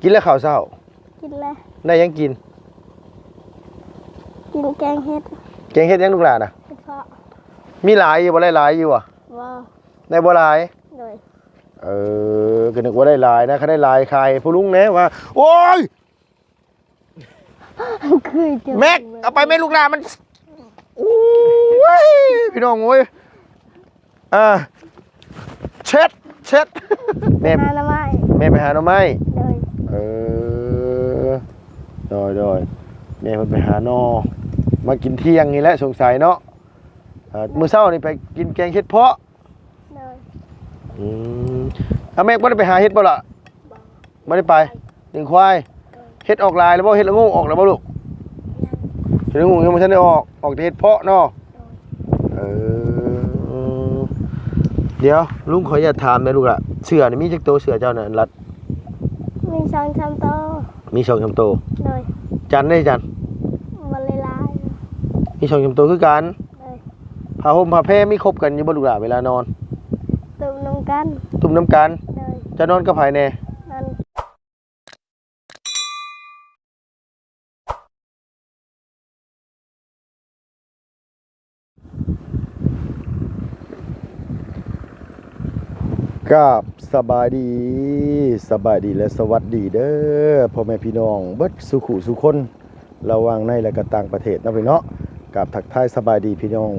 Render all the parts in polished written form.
กินแล้วข้าวเช้ากินแล้วได้ยังกินแกงเห็ดยังลูกหลานน่ะเพาะมีหลายอยู่บ่ได้หลายอยู่อ่ะว้าได้บ่หลายเลยก็นึกว่าได้หลายนะเขาได้หลายใครผู้ลุงแน่ว่าโอ้ยแม็กเอาไปแม่ลูกหลานมันโอ้ยพี่น้องโอ้ยเช็ดแม่หาหน่อไม้แม่ไปหาหน่อไม้เลยโดยแม่ไปหาหน่อมากินเที่ยงนี่แหละสงสัยเนาะมื้อเช้านี่ไปกินแกงเห็ดเพาะเลยแม่บ่ได้ไปหาเห็ดบ่ล่ะไม่ได้ไปเลี้ยงควายเห็ดออกลายแล้วบ่เห็ดละงูออกแล้วบ่ลูกเห็ดละงูยังไม่ทันได้ออกแต่เห็ดเพาะเนาะเดี๋ยวลุงขออย่าถามนะลูกละเสือนี่มีจักโตเสือเจ้าน่ะรัดมีช่องชำโตมีช่องชำโตเลยจันได้จันมันเลยลายมีช่องชำโตคือกันผ้าห่มผ้าแพร่มีครบกันอยู่บ่ลูกละเวลานอนตุ่มน้ำกันจะนอนกับไผแน่กับสบายดีและสวัสดีเด้อพ่อแม่พี่น้องเบิดสุขุสุคนระหว่างในและก็ต่างประเทศนะพี่เนาะกับทักทายสบายดีพี่น้อง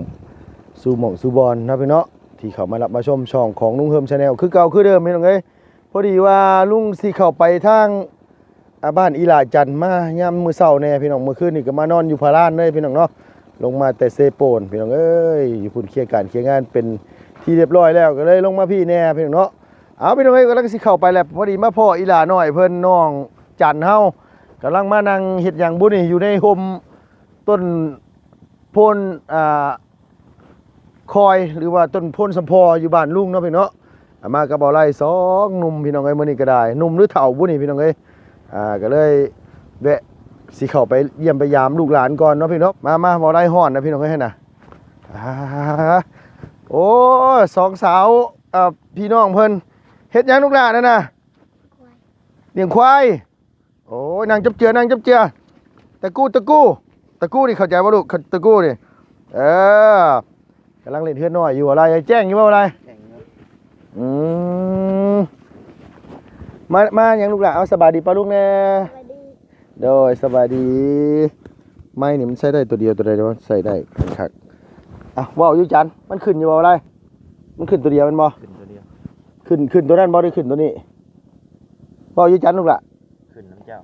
สู่หม่องสู่บอลนะพี่เนาะที่เขามารับมาชมช่องของลุงเฮิมชาแนลคือเก่าคือเดิมพี่น้องเอ้ยพอดีว่าลุงสิเข้าไปทางบ้านอีหลาจันมายามมื้อเช้าแน่พี่น้องมื้อคืนนี่ก็มานอนอยู่พารานเลยพี่น้องเนาะลงมาแต่เซโปนพี่น้องเอ้ยอยู่พุ่นเคลียร์การเคลียร์งานเป็นที่เรียบร้อยแล้วก็เลยลงมาพี่แน่พี่น้องเนาะเอาพี่น้องเอ้ยกำลังสิเข้าไปแล้วพอดีมาพ่ออีหลาน้อยเพิ่นน้องจันเฮากำลังมานั่งเฮ็ดหยังบุนี่อยู่ในห่มต้นโพนคอยหรือว่าต้นโพนสมพออยู่บ้านลุงเนาะพี่เนาะมากับบ่าวไร่2หนุ่มพี่น้องเอ้ยมื้อนี้ก็ได้หนุ่มหรือเฒ่าบุนี่พี่น้องเอ้ยก็เลยแวะสิเข้าไปเยี่ยมไปยามลูกหลานก่อนเนาะพี่เนาะมาบ่าวไร่ฮ้อนนะพี่น้องเอ้ยนะโอ้2สาวพี่น้องเพิ่นเฮ็ดหยังลูกหลานนั่นน่ะเลี้ยงควายโอ้ยนางจับเจือตะกู้นี่เข้าใจบ่ลูกตะกู้นี่กำลังเล่นเฮือนน้อยอยู่อะไรแจ้งอยู่ว่าอะไรมาอย่างลูกหลานเอาสบายดีป่ะลูกแน่โดยสบายดีไม่นี่มันใช้ได้ตัวเดียวตัวใดเดี๋ยวใส่ได้ครับว่าวอยู่จันมันขึ้นอยู่ว่าอะไรมันขึ้นตัวเดียวมันบ่ขึ้นตัวนั้นบ่ได้ขึ้นตัวนี้ว่าวอยู่จันลูกหล่ะขึ้นน้ำเจ้า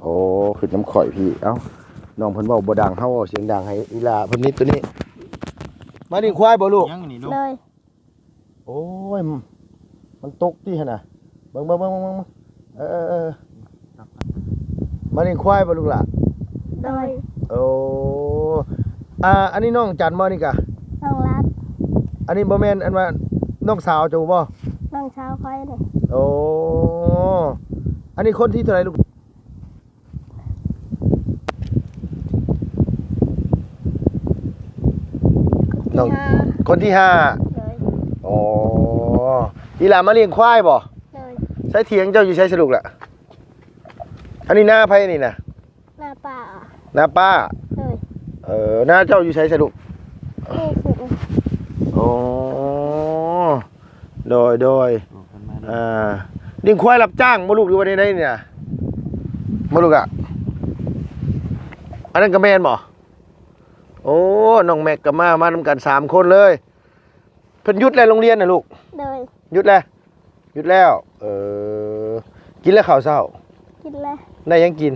โอ้ขึ้นน้ำข่อยพี่เอ้าน้องเพิ่นเว้าบ่ดังเฮาเสียงดังให้อีหล่าเพิ่นนิดตัวนี้มาดิควายบ่ลูกเลยโอ้ยมันตกที่หั่นน่ะเบิ่งมาดิควายบ่ลูกล่ะเลยโอ้อันนี้น้องจันบ่นี่กะน้องรัดอันนี้บ่แม่นอันว่าน้องสาวจูบ่น้องสาวค่อยนี่โอ้อันนี้คนที่เท่าไหร่ลูกคนที่5เลยอ๋ออีหลามาเลี้ยงควายบ่เลยใช้เถียงเจ้าอยู่ใช้สรุกล่ะอันนี้หน้าไผนี่น่ะหน้าป้าเลยหน้าเจ้าอยู่ใช้สรุกอ๋อโดยเลี้ยงควายรับจ้างบ่ลูกอยู่วันนี้ได้เนี่ยบ่ลูกอ่ะอันนั้นก็แม่นบ่โอ้น้องแม็กกับมานำกัน3คนเลยเพิ่นหยุดแล้วโรงเรียนน่ะลูกเลยหยุดแล้วกินแล้วข้าวเช้ากินแล้วได้ยังกิน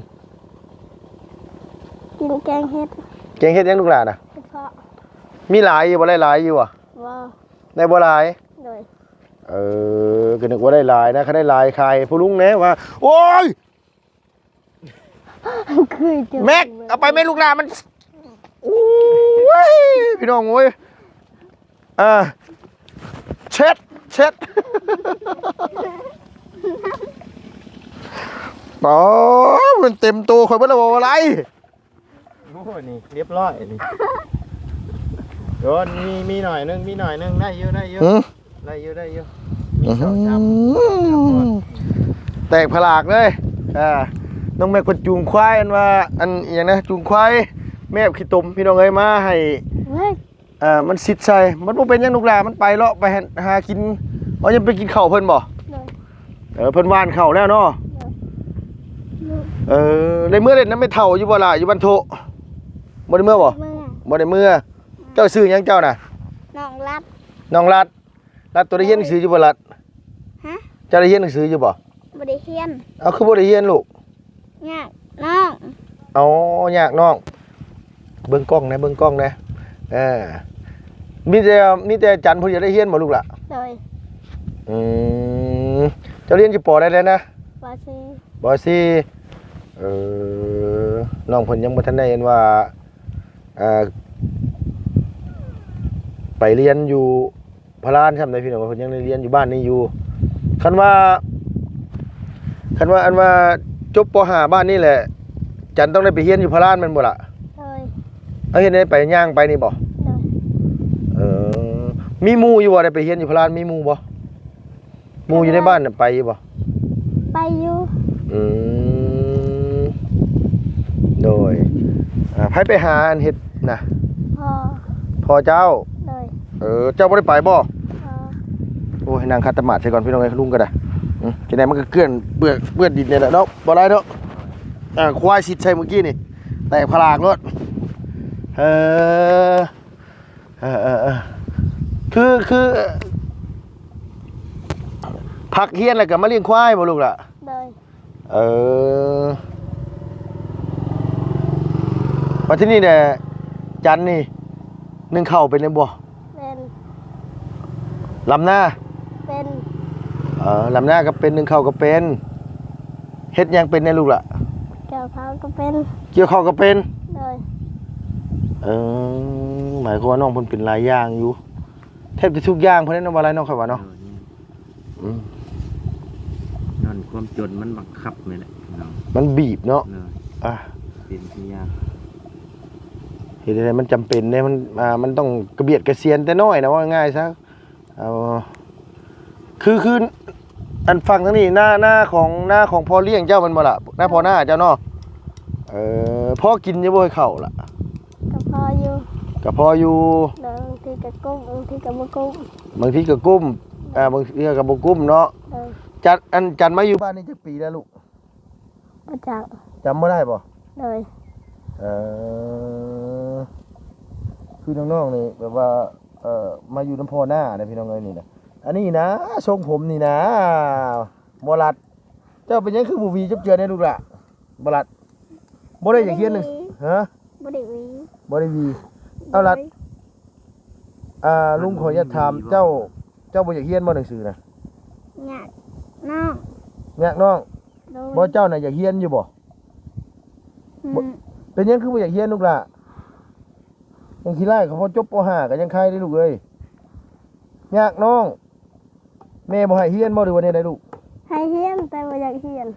แกงเห็ดยังลูกหลานน่ะเพาะมีหลายอยู่บ่ได้หลายอยู่อ่ะว้าได้บ่หลายเลยก็นึกว่าได้หลายนะเขาได้หลายใครผู้ลุงแน่ว่าโอ้ยแม็กเอาไปแม่ลูกหลานมันโอ้ยพี่น้องโอ้ยเช็ดอ๋อมันเต็มตัวคอยบ่ได้บอกอะไรโอ้นี่เรียบร้อยนี่โดนมีหน่อยนึงได้เยอะมี2-3แตกผลากเลย น้องแม่คนจูงควายอันว่าอันอหย่างนะจูงควายแม่ขี้ตมพี่น้องเอ้ยมาให้ เฮ้ย มันสิทธิ์ใส่มันบ่เป็นหยังลูกหลานมันไปเลาะไปหากินเอายังไปกินข้าวเพิ่นบ่ เลย เพิ่นว่านข้าวแล้วเนาะ ในเมื่อเล่นน้ำไม่เท่าอยู่บ่ล่ะอยู่บ้านโทบ่ได้เมื่อบ่ เมื่อ บ่ได้เมื่อเจ้าซื้อหยังเจ้าน่ะ น้องรัด น้องรัดตัวได้เรียนหนังสืออยู่บ่รัด ฮะ เจ้าได้เรียนหนังสืออยู่บ่ บริเฮียน เอาคือบ่ได้เรียนลูก ยากน้อง เอายากน้องเบิ่งกล้องนะเบิ่งกล้องนะมีแต่จันทร์ผู้จะได้เรียนบ่ลูกล่ะ เลย อืมเจ้าเรียนอยู่ปอได้แล้วนะ บาซี บ่สิน้องเพิ่นยังบ่ทันได้เห็นว่าไปเรียนอยู่พระลานใช่ไหมพี่น้องเพิ่นยังได้เรียนอยู่บ้านนี้อยู่คันว่าอันว่าจบป .5 บ้านนี่แหละจันต้องได้ไปเรียนอยู่พระลานแม่นบ่ล่ะ เลย เอาเฮ็ดได้ไปย่างไปนี่บ่ เลย มีหมู่อยู่บ่ได้ไปเรียนอยู่พระลานมีหมู่บ่หมู่อยู่ในบ้านน่ะไปอยู่บ่ ไปอยู่ อืมโดยไผไปหาอันเฮ็ดน่ะ พอ พ่อเจ้า เลย เจ้าบ่ได้ไปบ่ พอ โอ้ยนางคัตมาดใส่ก่อนพี่น้องเอ้ยลุงก็ได้จะได้มันก็เกลื่อนเปื้อนดินเนี่ยแหละเนาะบ่ได้เนาะควายสิใส่เมื่อกี้นี่แตกพลากรถคือผักเฮียนแล้วก็มาเลี้ยงควายบ่ลูกล่ะ เลย มาที่นี่เนี่ยจันนี่นึ่งข้าวเป็นเลยบ่ เป็น ลำหน้า เป็น ลำหน้าก็เป็นนึ่งข้าวก็เป็นเฮ็ดหยังเป็นแน่ลูกล่ะ แก้วเขาก็เป็น เกี่ยวข้าวก็เป็น เลย หมายความว่าน้องเพิ่นเป็นหลายอย่างอยู่แทบจะทุกอย่างเพิ่นนั้นว่าหลายน้องค่อยว่าเนาะ นั่นความจนมันบังคับนี่แหละเนาะ มันบีบเนาะ เป็นทุกอย่าง เฮ็ดอะไรมันจำเป็นเนี่ยมันต้องกระเบียดกระเซียนแต่น้อยนะว่าง่ายซะคืออันฟังทั้งนี้หน้าของพ่อเลี้ยงเจ้ามันบ่ล่ะหน้าพ่อหน้าเจ้าเนาะพ่อกินอยู่บ่ให้เข้าล่ะ ก็พออยู่ ก็พออยู่ เลยบางทีก็กุ้งบางทีก็บ่กุ้ง บางทีก็กุ้มบางทีก็บ่กุ้มเนาะ เลย จันมาอยู่บ้านนี่จักปีแล้วลูก ประจักษ์ จำบ่ได้บ่ เลย คือน้องๆนี่แบบว่ามาอยู่น้ำพ่อหน้าเนี่ยพี่น้องเอ้ยนี่นะอันนี้นะทรงผมนี่นะบ่รัดเจ้าเป็นหยังคือบ่วีจับเจือในลูกล่ะบ่รัดบ่ได้อยากเรียนหนังสือฮะ บ่ได้หวี บ่ได้วีเอารัดลุงขออนุญาตถามเจ้าบ่อยากเรียนบ่หนังสือนะ ยากน้อง อยากน้อง โดย บ่เจ้าน่ะอยากเรียนอยู่บ่ อืม เป็นหยังคือบ่อยากเรียนลูกล่ะยังขี้ไล่เขาพอจบป .5 ก็ยังใครได้ลูกเอ้ยยากน้องแม่บ่ให้เรียนบ่หรือว่าแนวใดลูก ให้เฮียนแต่บ่อยากเฮียน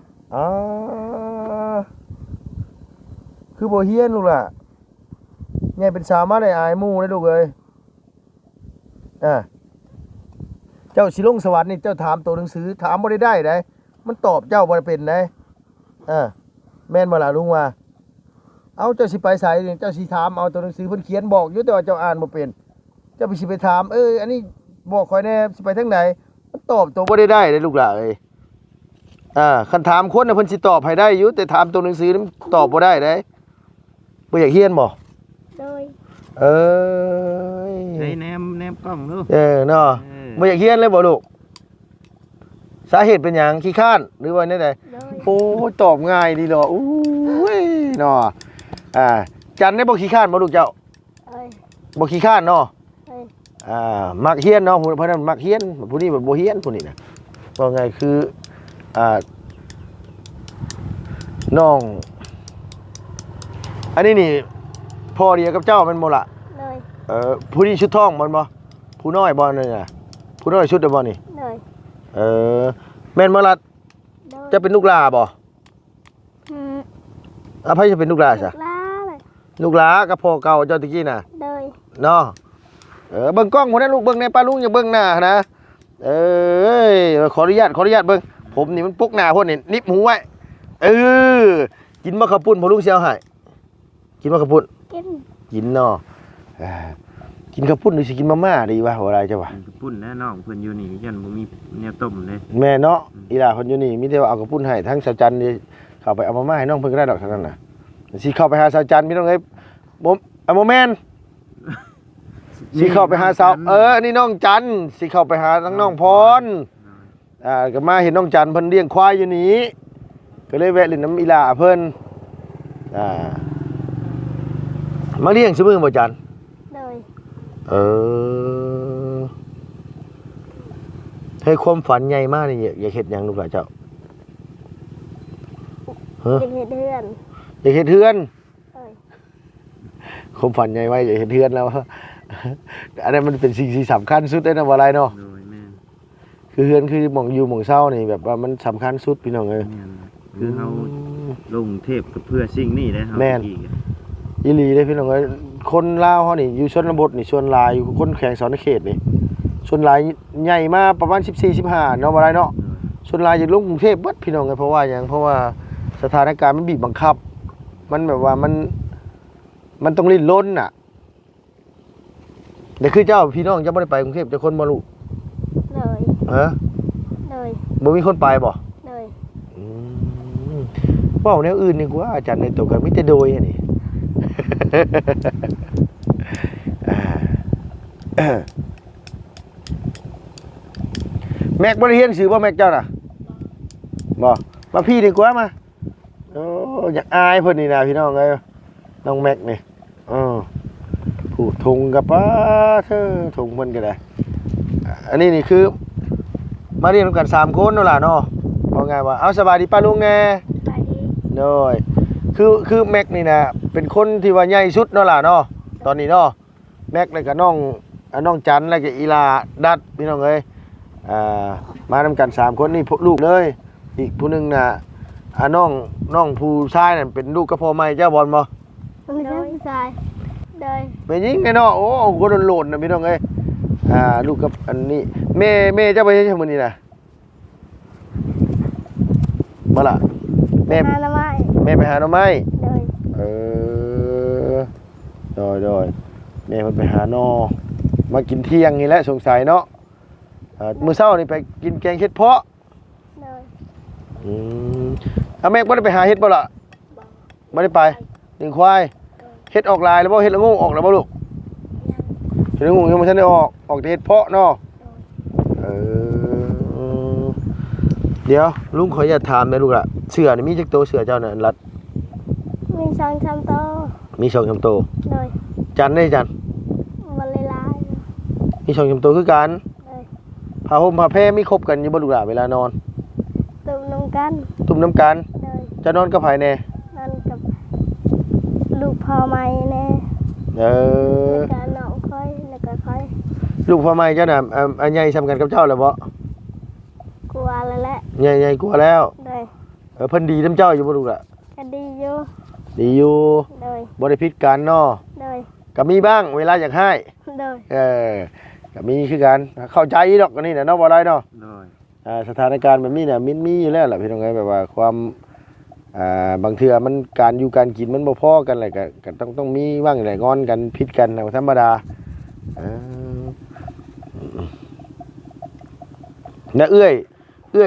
คือบ่เฮียนลูกล่ะแม่เป็นสาวมาได้อายหมู่ได้ลูกเอ้ยเจ้าสิลงสวรรค์นี่เจ้าถามตัวหนังสือถามบ่ได้ได้มันตอบเจ้าบ่ได้เป็นได้แม่นบ่ล่ะลุงว่าเอาเจ้าสิไปไสนี่เจ้าสิถามเอาตัวหนังสือเพิ่นเขียนบอกอยู่แต่ว่าเจ้าอ่านบ่เป็นเจ้าสิไปถามอันนี้บอกข่อยแน่สิไปทางไหนมันตอบตัวบ่ได้ได้ลูกล่ะเอ้ยคันถามคนน่ะเพิ่นสิตอบให้ได้อยู่แต่ถามตัวหนังสือนี่มันตอบบ่ได้บ่อยากเรียนบ่ โดย ได้แนมกล้องดู เนาะบ่อยากเรียนเลยบ่ลูกสาเหตุเป็นหยังขี้คร้านหรือว่าแนวใด โดย โอ้ตอบง่ายดีเนาะอู้ยเนาะจันได้บ่ขี้คร้านบ่ลูกเจ้า เอ้ย บ่ขี้คร้านเนาะ เอ้ย มักเรียนเนาะเพราะนั้นมักเรียนผู้นี้บ่เรียนผู้นี้น่ะว่าไงคือน้องอันนี้นี่พ่อเดียวกับเจ้ามันบ่ล่ะ เลย ผู้นี้ชุดทองมันบ่ผู้น้อยบ่นี่น่ะผู้น้อยชุดเด้อบ่นี่ เลย แม่นบ่ล่ะ โดย จะเป็นลูกหลาบ่ อืม ไผจะเป็นลูกหลาซะ ลาเลย ลูกหลากับพ่อเก่าเจ้าตะกี้น่ะ โดย เนาะเบิ่งกล้องพุ่นนะลูกเบิ่งในป้าลุงอย่าเบิ่งหน้านะขออนุญาตเบิ่งผมนี่มันปกหน้าพุ่นนี่นิบหูไว้ เออกินมะขามปุ้นพอลุงเสียวให้กินมะขามปุ้น กิน กินเนาะกินข้าวปุ้นหรือสิกินมาม่าดีวะว่าอะไรจ้ะวะ ปุ้นแน่น้องเพิ่นอยู่นี่ยันบ่มีแนวต้มเลย แม่เนาะอีหล่าคนอยู่นี่มีแต่ว่าเอาข้าวปุ้นให้ทั้งสาวจันนี่เข้าไปเอามาม่าให้น้องเพิ่นก็ได้ดอกเท่านั้นน่ะสิเข้าไปหาสาวจันพี่น้องเอ้ยบ่แม่นสิเข้าไปหาสาวอันนี้น้องจันสิเข้าไปหาทั้งน้องพรก็มาเห็นน้องจันเพิ่นเลี้ยงควายอยู่นี่ก็เลยแวะเล่นน้ำอีหล่าเพิ่นมาเลี้ยงซุมื้อบ่จัน โดย ให้ความฝันใหญ่มากนี่อยากเฮ็ดหยังลูกหลานเจ้าฮะ จะเฮ็ดเฮือน อยากเฮ็ดเฮือน โดย ความฝันใหญ่ไว้อยากเฮ็ดเฮือนแล้ว อันนั้นมันเป็นสิ่งที่สำคัญสุดเลยนะบ่อะไรเนาะ โดยแม่น คือเฮือนคือหม่องอยู่หม่องเช่านี่แบบว่ามันสำคัญสุดพี่น้องเอ้ย แม่นคือเฮาลงเทพก็เพื่อสิ่งนี้ได้เฮา แม่น อีก อีหลีเด้พี่น้องเอ้ยคนลาวเฮานี่อยู่ชนบทนี่ส่วนหลายอยู่คนแขวงสอนเขตนี่ส่วนหลายใหญ่มาประมาณ14-15เนาะบ่อะไรเนาะ ส่วนหลายจะลงกรุงเทพเบิดพี่น้องเลยเพราะว่าอย่างเพราะว่าสถานการณ์มันบีบบังคับ มันแบบว่ามันต้องลิ้นล้นน่ะเดี๋ยวคือเจ้าพี่น้องจะไม่ได้ไปกรุงเทพจะคนบ่รู้ โดย ฮะ โดย บ่มีคนไปบ่ โดย อืมเว้าแนวอื่นนี่กว่าอาจารย์ในตัวกันมีแต่โดยอันนี้ แม็กบ่ได้เรียนสื่อบ่แม็กเจ้าน่ะบ่มาพี่ดีกว่ามาโอ้อยากอายเพิ่นนี่นะพี่น้องเอ้ยน้องแม็กนี่ผูกธงกับป้าเธอธงเพิ่นก็ได้อันนี้นี่คือมาเรียนกัน3คนเนาะล่ะเนาะว่าไงว่าเอาสบายดีป้าลุงแน่ ไปดี โดยคือแม็กนี่นะเป็นคนที่ว่าใหญ่สุดเนาะล่ะเนาะตอนนี้เนาะแม็กแล้วก็น้องจันแล้วก็อีลาดัดพี่น้องเอ้ยมานำกัน3คนนี่ลูกเลยอีกผู้หนึงน่ะน้องผู้ชายนั่นเป็นลูกกับพ่อใหม่เจ้าบอลบ่ มันเป็นผู้ชายโดย แม่ยิงไงเนาะโอ้ก็โลดๆนะพี่น้องเอ้ยลูกกับอันนี้แม่เจ้าไปใช้มื้อนี้น่ะบ่ล่ะแม่ หาหน่อไม้ ไปหาหน่อไม้ โดย โดยแม่เพิ่นไปหาหน่อมากินเที่ยงนี่แหละสงสัยเนาะมื้อเช้านี่ไปกินแกงเห็ดเพาะ โดย แม่บ่ได้ไปหาเห็ดบ่ล่ะบ่ได้ไปเลี้ยงควายเห็ดออกลายแล้วบ่เห็ดละงูออกแล้วบ่ลูกเห็ดละงูยังบ่ทันได้ออกแต่เห็ดเพาะเนาะเดี๋ยวลุงขออย่าตถามแม่ลูกล่ะเสือนี่มีจักโตเสือเจ้าน่ะรัด มีช่องชำโต มี2 3โต โดย จันได้จัน มันเลยลาย มี2 3โตคือกัน โดย ผ้าห่มผ้าแพรมีครบกันอยู่บ่ลูกล่ะเวลานอน ตุ่มน้ำกัน ตุ่มน้ำกัน โดย จะนอนกับไผแน่ นั่นกับลูกพ่อใหม่แน่ แล้วก็น้องค่อยแล้วก็ค่อย ลูกพ่อใหม่เจ้าน่ะอันใหญ่ซ้ำกันกับเจ้าแล้วบ่ กลัวแล้วแหละ ใหญ่กว่าแล้ว โดย เพิ่นดีนำเจ้าอยู่บ่ลูกล่ะ ก็ดีอยู่ ดีอยู่ โดย บ่ได้ผิดกันเนาะ โดย ก็มีบ้างเวลาอยากให้ โดย ก็มีคือกันเข้าใจดอกอันนี้น่ะเนาะบ่ได้เนาะ โดย สถานการณ์แบบนี้น่ะมีอยู่แล้วล่ะพี่น้องเอ้ยแบบว่าความบางเทื่อมันการอยู่การกินมันบ่พอกันแหละก็ต้องมีบ้างแหละงอนกันผิดกันน่ะธรรมดาน่ะเอื้อ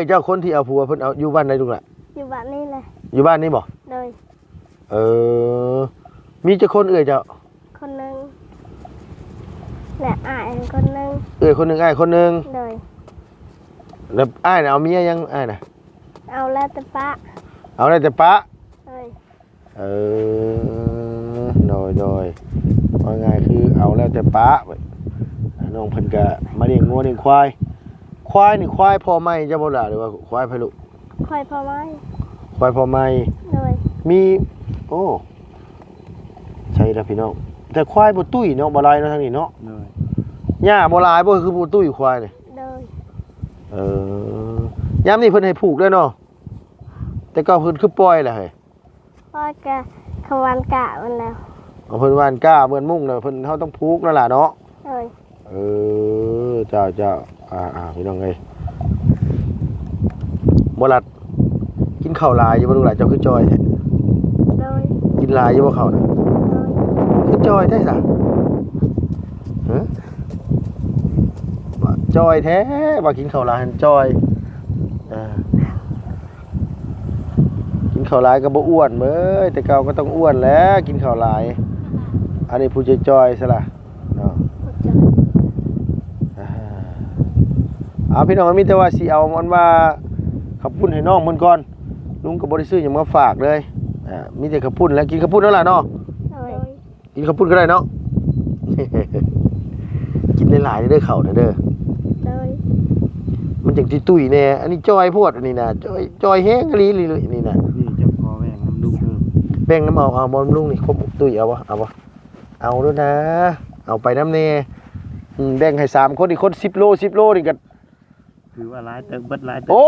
ยเจ้าคนที่เอาผัวเพิ่นเอาอยู่บ้านใดลูกล่ะ อยู่บ้านนี่เลย อยู่บ้านนี้บ่ โดย มีจักคนเอื้อยเจ้า คนหนึงและอายคนหนึง เอื้อยคนหนึงอ้ายคนหนึง โดย แล้วอ้ายน่ะเอาเมียยังอ้ายน่ะ เอาแล้วแต่ปะ เอาได้แต่ปะ โดย โดยว่าไงคือเอาแล้วแต่ปะน้องเพิ่นก็มาเลี้ยงงัวเลี้ยงควายนี่ควายพ่อใหม่จะบ่ล่ะหรือว่าควายไผลูก ค่อยพ่อไม้ ควายพ่อใหม่ โดย มีโอ้ใช่แล้วพี่น้องแต่ควายบ่ตุ้ยเนาะบ่หลายเนาะทางนี้เนาะ โดย หญ้าบ่หลายบ่คือบ่ตุ้ยควายนี่ โดย ยามนี้เพิ่นให้ผูกด้วยเนาะแต่ก็เพิ่นคือปล่อยแหละเฮ้ย พ่อแกขวันกะมันแล้ว เอาเพิ่นว่านก้าเพิ่นมุ่งแล้วเพิ่นเฮาต้องผูกนั่นล่ะเนาะ โดย เจ้าพี่น้องเอ้ยบ่ลัด กินข้าวหลายอยู่บ่ลูกหลานเจ้าคือจอยแท้ โดย กินหลายอยู่บ่ข้าวน่ะ โดย คือจอยแท้ซะฮะว่าจอยแท้ว่ากินข้าวหลายหันจอยกินข้าวหลายก็บ่อ้วนเบ้ยแต่เก่าก็ต้องอ้วนแหล้วกินข้าวหลายอันนี้ผู้จอยๆซะล่ะเนาะ เอาพี่น้องมีแต่ว่าสิเอามันว่าขับพุ่นให้น้องมันก่อนลุงก็บ่ได้ซื้อหยังมาฝากเลยมีแต่ขับพุ่นแล้วกินขับพุ่นแล้วล่ะเนาะ โดย กินขับพุ่นก็ได้เนาะ กินหลายๆเด้อข้าวน่ะเด้อ โดย มันจังสิตุ้ยแน่อันนี้จอยโพดอันนี้น่ะจอยแฮงอีหลีเลยนี่น่ะ นี่จะพอแบ่งน้ำลูก แบ่งน้ำเอาบ่ลุงนี่ครบตุ้ยเอาบ่เอาด้วยนะเอาไปน้ำแน่แบ่งให้3คนอีกคน10โลนี่ก็ ถือว่าร้ายเติมเบิดร้ายเติม โอ้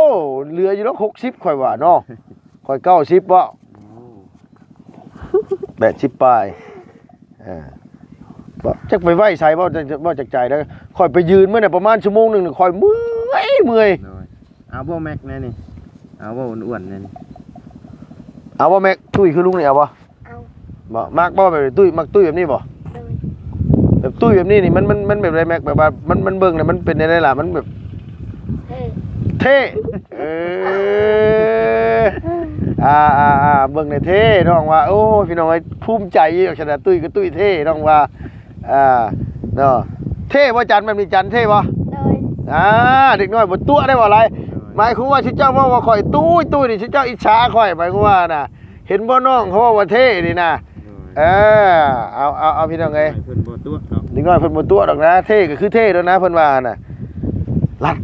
เหลืออยู่แล้ว60ข่อยว่าเนาะข่อย90บ่80ปลายบ่จักไปไว้ใส่บ่จักใจแล้วข่อยไปยืนเมื่อน่ะประมาณชั่วโมงนึงข่อยเมื่อย เอาบ่แม็กแน่นี่เอาบ่อ้วนๆแน่นี่ เอาบ่แม็กตุ้ยคือลุงนี่เอาบ่ เอา บ่มักบ่แบบตุ้ยมักตุ้ยแบบนี้บ่ โดย แบบตุ้ยแบบนี้นี่มันแบบไรแม็กแบบว่ามันเบิ่งน่ะมันเป็นได้ล่ะมันแบบ เฮ้ย เท่เบิ่งในเท่น้องว่าโอ้พี่น้องไอ้ภูมิใจขนาดตุ้ยก็ตุ้ยเท่น้องว่าเนาะเท่บ่จันมันมีจันเท่บ่ โดย เด็กน้อยบ่ตัวได้บ่อะไรหมายความว่าชื่อเจ้าว่าข่อยตุ้ยนี่ชื่อเจ้าอิจฉาข่อยหมายความว่าน่ะเห็นบ่น้องเขาว่าเท่นี่นะเอาพี่น้องเอ้ย เพิ่นบ่ตัวเนาะ เด็กน้อยเพิ่นบ่ตัวดอกนะเท่ก็คือเท่แล้วนะเพิ่นว่าน่ะรัด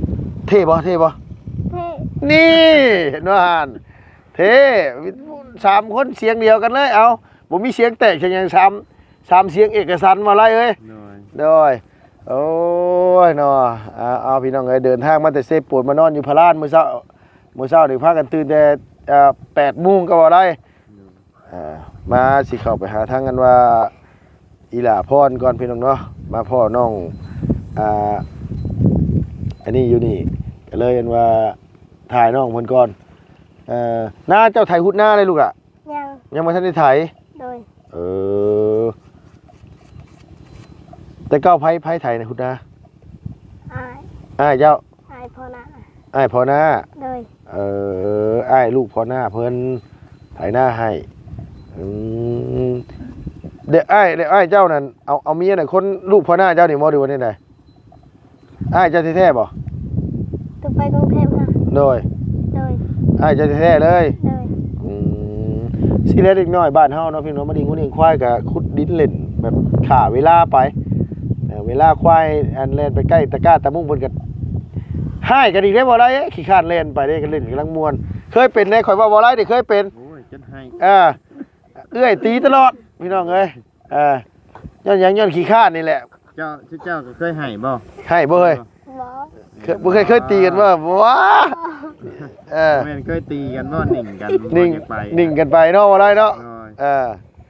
เท่บ่ เฮ้ย นี่เห็นว่าหั่นเท่3คนเสียงเดียวกันเลยเอาบ่มีเสียงแตกเสียงหยัง3เสียงเอกสารมาไล่เอ้ย โดยโอ้ยเนาะเอาพี่น้องเอ้ยเดินทางมาแต่เซฟปวดมานอนอยู่พารานมื้อเช้านี่พากันตื่นแต่8 โมงก็ว่าได้มาสิเข้าไปหาทางกันว่าอีหล่าพรก่อนพี่น้องเนาะมาพ่อน้องอันนี้อยู่นี่ก็เลยเห็นว่าถ่ายน้องเพิ่นก่อนหน้าเจ้าไถหุดหน้าเลยลูกอ่ะ ยัง บ่ทันได้ไถ โดย แต่เก้าไผไถนะหุดหน้า อาย อ้ายเจ้า อายพอนะ อ้ายพอหน้า โดย อ้ายลูกพอหน้าเพิ่นไถหน้าให้เดี๋ยวอ้ายเจ้านั่นเอาเมียน่ะคนลูกพอหน้าเจ้านี่บ่ดูว่าได้ไดอ้ายเจ้าแท้ๆบ่ ตัวไปกรุงเทพค่ะ โดย โดย อ้ายเจ้าแท้ๆเลย โดย สิเล็กน้อยบ้านเฮาเนาะพี่น้องมาดิงคนเองควายก็ขุดดินเล่นแบบขาเวลาไปเวลาควายอันเล่นไปใกล้ตะกร้าตะมุ้งเพิ่นก็ให้กันอีกได้บ่ได้ขี้คร้านเล่นไปได้ก็เล่นกำลังม่วนเคยเป็นได้ข่อยว่าบ่ได้เคยเป็น โอ้ยจนให้ เอื้อยตีตลอดพี่น้องเอ้ยย้อนหยังย้อนขี้คร้านนี่แหละ เจ้าก็เคยให้บ่ ให้บ่เฮ้ย หมอ เคยตีกันบ่ว้าแม่นเคยตีกันบ่นิ่งกัน นิ่งกันไปเนาะบ่ได้เนาะ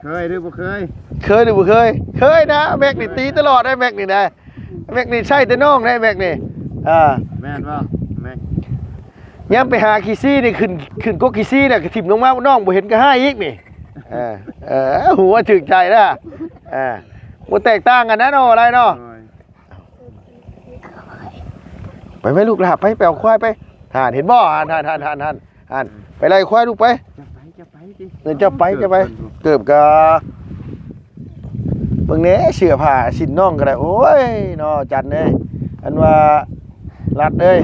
เคยหรือบ่เคย เคยหรือบ่เคยนะแม็กนี่ตีตลอดได้แม็กนี่นะแม็กนี่ใช่แต่น้องได้แม็กนี่แม่นบ่แม็ก ย้ำไปหาขี้ซี่นี่ขึ้นกกขี้ซี่น่ะถิ่มลงมาน้องบ่เห็นก็ให้อีกนี่หัวถึกใจนะบ่แตกต่างกันนะเนาะอะไรเนาะไปไหมลูกหลาไปเอาควายไปห่านเห็นบ่ห่านไปไล่ควายลูกไป จะไปดิ เดินจะไปเกือบกะเบิ่งแหน่เสื้อผ้าสินน้องก็ได้โอ้ยเนาะจันเอ้ยอันว่ารัดเอ้ย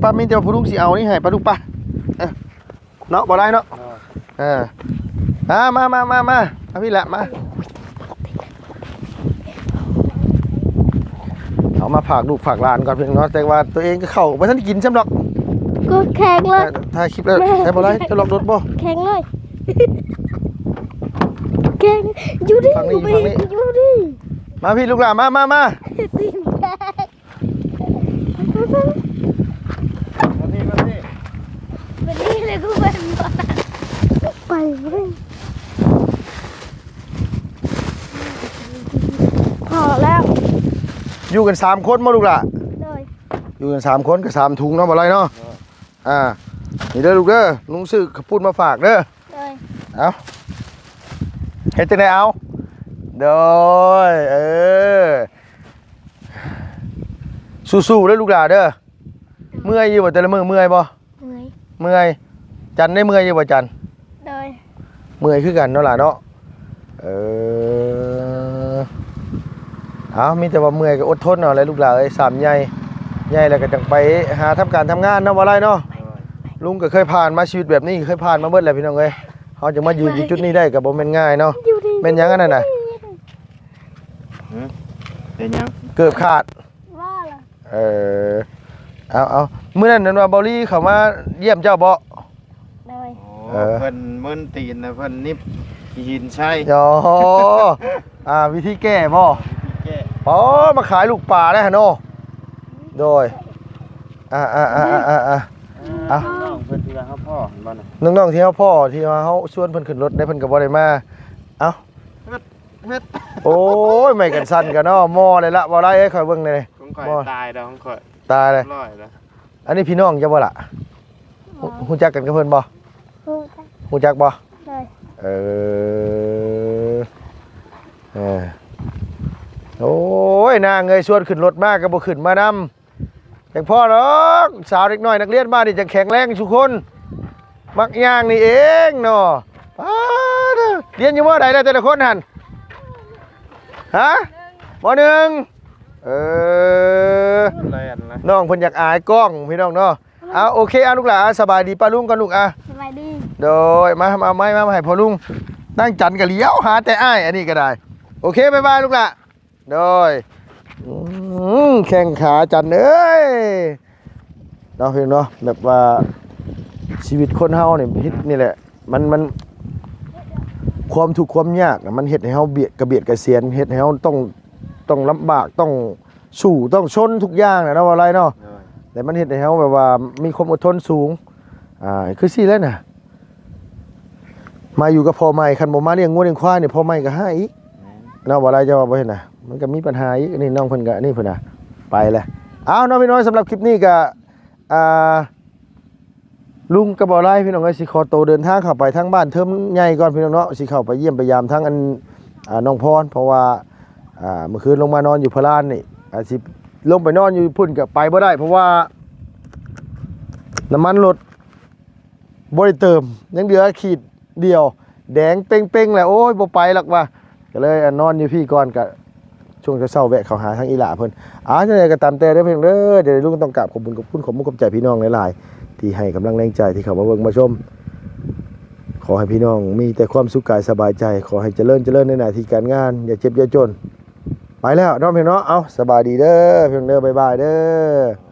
ปะมีแต่ผู้ลุงสิเอานี่ให้ปะลูกปะเนาะบ่ได้เนาะมาเอาพี่ละมาเอามาฝากลูกฝากหลานก่อนเพียงเนาะแต่ว่าตัวเองก็เข้าบ่ทันกินซ้ำดอก กูแข็งเลย ถ่ายคลิปแล้วใช่บ่ไรจะลองรถบ่ แข็งเลยแข็งอยู่ดิอยู่ดิ มาพี่ลูกหลานมาตีนแข็ง มานี่ วันนี้เลยกูเป็นไปเลยพอแล้ว อยู่กัน3 คนมาลูกหล่ะ เลย อยู่กัน3 คนกับ3 ถุงเนาะบ่ไรเนาะ นี่เด้อลูกเด้อลุงซื้อข้าวปุ้นมาฝากเด้อ เลย เอาเฮ็ดจังไดเอาโดยสู้ๆเด้อลูกหลานเด้อเมื่อยอยู่บ่แต่ละมื้อเมื่อยบ่ เหนื่อย เมื่อยจันได้เมื่อยอยู่บ่จัน เลย เมื่อยคือกันเนาะล่ะเนาะเอามีแต่ว่าเมื่อยก็อดทนเอาแหละลูกหลานเอ้ยสามใหญ่แล้วก็จังไปหาทำการทำงานเนาะบ่ไรเนาะลุงก็เคยผ่านมาชีวิตแบบนี้เคยผ่านมาเบิดแล้วพี่น้องเอ้ยเฮาจะมายืนอยู่จุดนี้ได้ก็บ่แม่นง่ายเนาะ อยู่ดี แม่นหยังอันนั้นน่ะ เป็นยัง เกือบขาด ว่าล่ะ เอามื้อนั้นนั่นว่าเบาลี่เขามาเยี่ยมเจ้าบ่ เลย เพิ่นมึนตีนนะเพิ่นนิบหินใช่ อ๋อวิธีแก้บ่ แก้ อ๋อมาขายลูกปลาได้ฮะเนาะโดยอ่า น้องเพิ่นที่ว่าเฮาพ่อบ่น่ะ น้องๆที่เฮาพ่อที่ว่าเฮาชวนเพิ่นขึ้นรถได้เพิ่นก็บ่ได้มาเอ้า เฮ็ด โอ้ยไม่กันสั่นกันเนาะมอเลยละบ่ไรเอ้ยข่อยเบิ่งเลย ของข่อยตายดอกของข่อย ตายเลย ร้อยแล้ว อันนี้พี่น้องจะบ่ล่ะฮู้จักกันกับเพิ่นบ่ พูด ฮู้จักบ่ เลย เออโอ้ยนางเอ้ยชวนขึ้นรถมาก็บ่ขึ้นมานำจังพ่อหรอกสาวเด็กน้อยนักเรียนบ้านนี่จังแข็งแรงทุกคน มักย่างนี่เองเนาะป้าเด้อเรียนอยู่มอใดแล้วแต่ละคนหั่นฮะมหนึ่งอะไรอันนะ น้องเพิ่นอยากอายกล้องพี่น้องเนาะเอาโอเคเอาลูกหลานสบายดีป้าลุงกันลูกอ่ะ สบายดี โดยมาเอาไม้มาให้พ่อลุงนั่งจันกับเลี้ยวหาแต่อ้ายอันนี้ก็ได้โอเคบ๊ายบายลูกหละโดยแข้งขาจันเอ้ยเนาะพี่เนาะแบบว่าชีวิตคนเฮาเนี่ยฮิตนี่แหละมันความทุกข์ความยากอะมันเฮ็ดให้เฮาเบียดกระเบียดกระเสียนเฮ็ดให้เฮาต้องลำบากต้องสู้ต้องชนทุกอย่างนะเนาะว่าอะไรเนาะแต่มันเฮ็ดให้เฮาแบบว่ามีความอดทนสูงคือสิแล้วน่ะมาอยู่กับพ่อใหม่คันบ่มาเลี้ยงงัวเลี้ยงควายนี่พ่อใหม่ก็หาอีกเนาะว่าอะไรจะว่าบ่เห็นน่ะมันก็มีปัญหาอีกนี่น้องเพิ่นก็นี่เพิ่นน่ะไปแล้วเอาน้องพี่น้อยสำหรับคลิปนี้ก็ลุงก็บ่ไล่พี่น้องเอ้ยสิขอโตวเดินทางเข้าไปทางบ้านเทิมใหญ่ก่อนพี่น้องเนาะสิเข้าไปเยี่ยมไปยามทางอันน้องพรเพราะว่าเมื่อคืนลงมานอนอยู่พะลานนี่สิลงไปนอนอยู่พุ่นก็ไปบ่ได้เพราะว่าน้ำมันรถบ่ได้เติมยังเหลือขีดเดียวแดงเป้งๆแหละโอ้ยบ่ไปหรอกว่าก็เลยนอนอยู่พี่ก่อนก็ช่วงเช้าๆแวะเข้าหาทางอีหล่าเพิ่นจังได๋ก็ตามแต่เด้อเพิ่นเด้อเดี๋ยวลุงต้องกราบขอบคุณขอบมุณขอบใจพี่น้องหลายๆที่ให้กำลังแรงใจที่เข้ามาเบิ่งมาชมขอให้พี่น้องมีแต่ความสุขกายสบายใจขอให้เจริญในหน้าที่การงานอย่าเจ็บอย่าจนไปแล้วน้องเพิ่นเนาะเอาสบายดีเด้อเพิ่นเด้อบ๊ายบายเด้อ